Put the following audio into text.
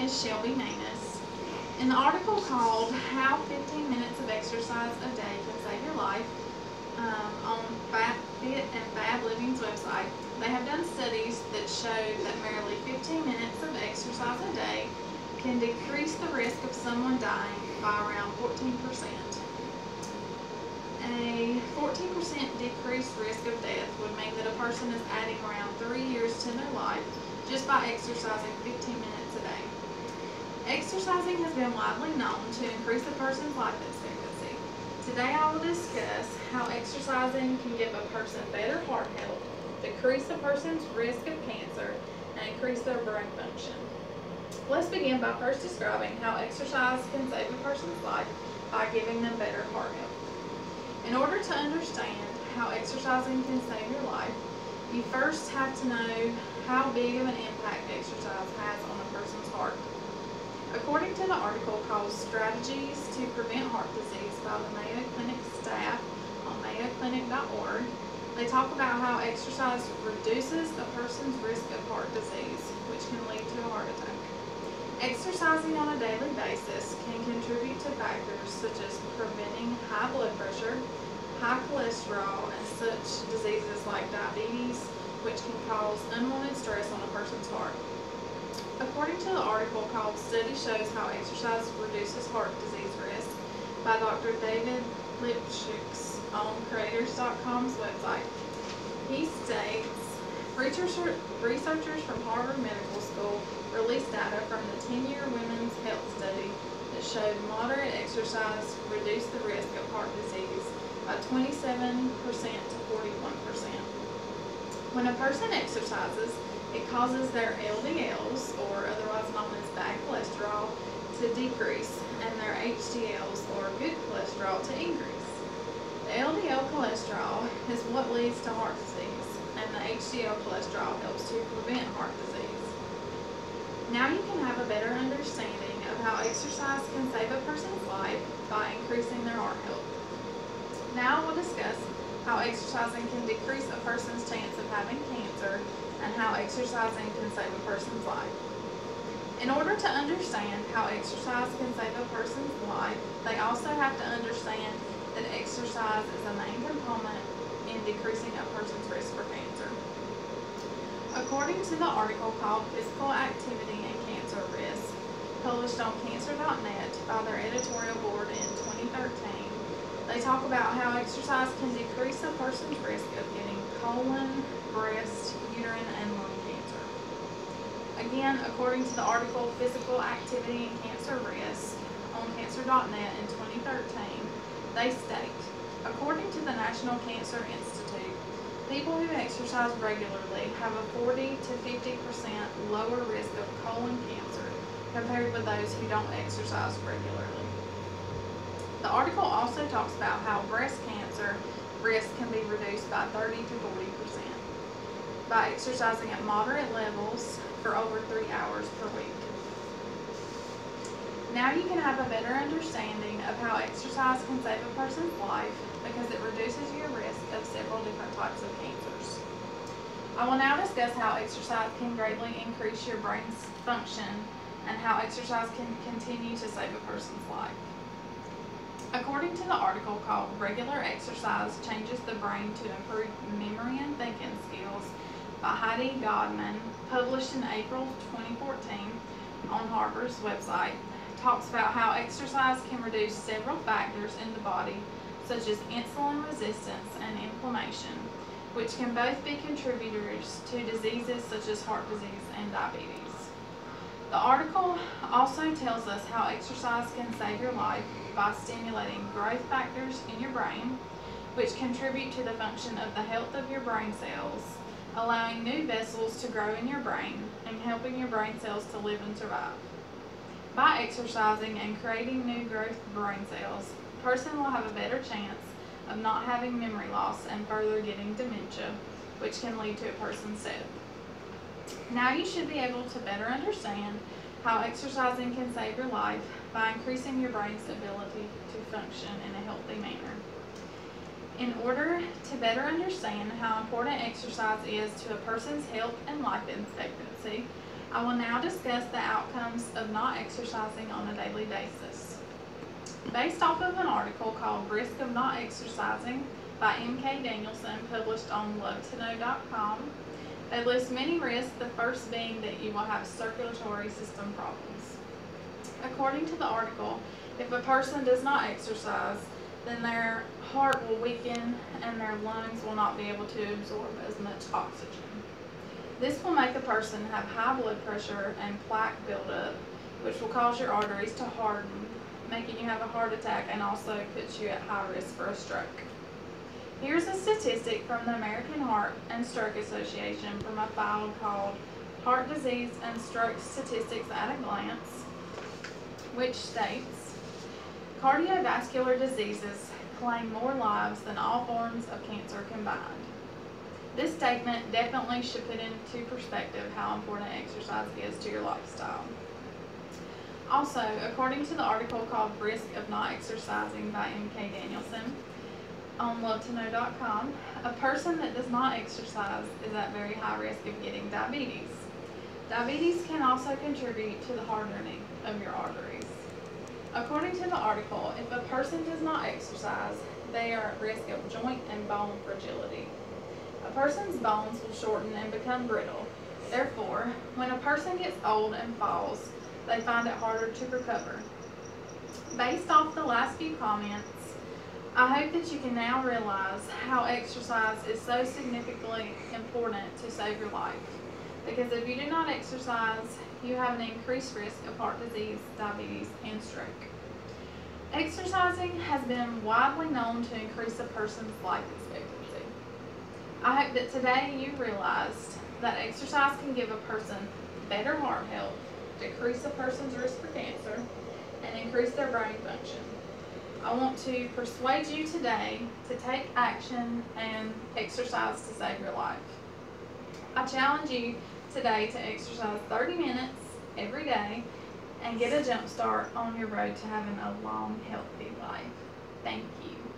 is Shelby Maness. In the article called How 15 Minutes of Exercise a Day Can Save Your Life, on Fit and Fab Living's website, they have done studies that show that merely 15 minutes of exercise a day can decrease the risk of someone dying by around 14%. A 14% decreased risk of death would mean that a person is adding around 3 years to their life just by exercising 15 minutes a day. Exercising has been widely known to increase a person's life expectancy. Today I will discuss how exercising can give a person better heart health, decrease a person's risk of cancer, and increase their brain function. Let's begin by first describing how exercise can save a person's life by giving them better heart health. In order to understand how exercising can save your life, you first have to know how big of an impact exercise has on a person's heart. According to the article called Strategies to Prevent Heart Disease by the Mayo Clinic staff on mayoclinic.org, they talk about how exercise reduces a person's risk of heart disease, which can lead to a heart attack. Exercising on a daily basis can contribute to factors such as preventing high blood pressure, high cholesterol, and such diseases like diabetes, which can cause unwanted stress on a person's heart. According to the article called Study Shows How Exercise Reduces Heart Disease Risk by Dr. David Lipschitz on Creators.com's website, he states, researchers from Harvard Medical School released data from the 10-year women's health study that showed moderate exercise reduced the risk of heart disease by 27% to 41%. When a person exercises, it causes their LDLs, or otherwise known as bad cholesterol, to decrease and their HDLs, or good cholesterol, to increase. The LDL cholesterol is what leads to heart disease, and the HDL cholesterol helps to prevent heart disease. Now you can have a better understanding of how exercise can save a person's life by increasing their heart health. Now we'll discuss how exercising can decrease a person's chance of having cancer and how exercising can save a person's life. In order to understand how exercise can save a person's life, they also have to understand that exercise is a main component in decreasing a person's risk for cancer. According to the article called Physical Activity and Cancer Risk, published on Cancer.net by their editorial board in 2013, they talk about how exercise can decrease a person's risk of getting colon, breast, uterine, and lung cancer. Again, according to the article Physical Activity and Cancer Risk on Cancer.net in 2013, they state, according to the National Cancer Institute, people who exercise regularly have a 40 to 50% lower risk of colon cancer compared with those who don't exercise regularly. The article also talks about how breast cancer risk can be reduced by 30 to 40% by exercising at moderate levels for over 3 hours per week. Now you can have a better understanding of how exercise can save a person's life because it reduces your risk of several different types of cancers. I will now discuss how exercise can greatly increase your brain's function and how exercise can continue to save a person's life. According to the article called Regular Exercise Changes the Brain to Improve Memory and Thinking Skills by Heidi Godman, published in April 2014 on Harvard's website, talks about how exercise can reduce several factors in the body, such as insulin resistance and inflammation, which can both be contributors to diseases such as heart disease and diabetes. The article also tells us how exercise can save your life by stimulating growth factors in your brain, which contribute to the function of the health of your brain cells, allowing new vessels to grow in your brain and helping your brain cells to live and survive. By exercising and creating new growth brain cells, a person will have a better chance of not having memory loss and further getting dementia, which can lead to a person's death. Now you should be able to better understand how exercising can save your life by increasing your brain's ability to function in a healthy manner. In order to better understand how important exercise is to a person's health and life expectancy, I will now discuss the outcomes of not exercising on a daily basis. Based off of an article called Risk of Not Exercising by M.K. Danielson, published on lovetoKnow.com, they list many risks, the first being that you will have circulatory system problems. According to the article, if a person does not exercise, then their heart will weaken and their lungs will not be able to absorb as much oxygen. This will make a person have high blood pressure and plaque buildup, which will cause your arteries to harden, making you have a heart attack, and also puts you at high risk for a stroke. Here's a statistic from the American Heart and Stroke Association from a file called Heart Disease and Stroke Statistics at a Glance, which states, cardiovascular diseases claim more lives than all forms of cancer combined. This statement definitely should put into perspective how important exercise is to your lifestyle. Also, according to the article called Risk of Not Exercising by M.K. Danielson on lovetoKnow.com, a person that does not exercise is at very high risk of getting diabetes. Diabetes can also contribute to the hardening of your arteries. According to the article, if a person does not exercise, they are at risk of joint and bone fragility. A person's bones will shorten and become brittle. Therefore, when a person gets old and falls, they find it harder to recover. Based off the last few comments, I hope that you can now realize how exercise is so significantly important to save your life. Because if you do not exercise, you have an increased risk of heart disease, diabetes, and stroke. Exercising has been widely known to increase a person's life expectancy. I hope that today you realized that exercise can give a person better heart health, decrease a person's risk for cancer, and increase their brain function. I want to persuade you today to take action and exercise to save your life. I challenge you today to exercise 30 minutes every day and get a jump start on your road to having a long, healthy life. Thank you.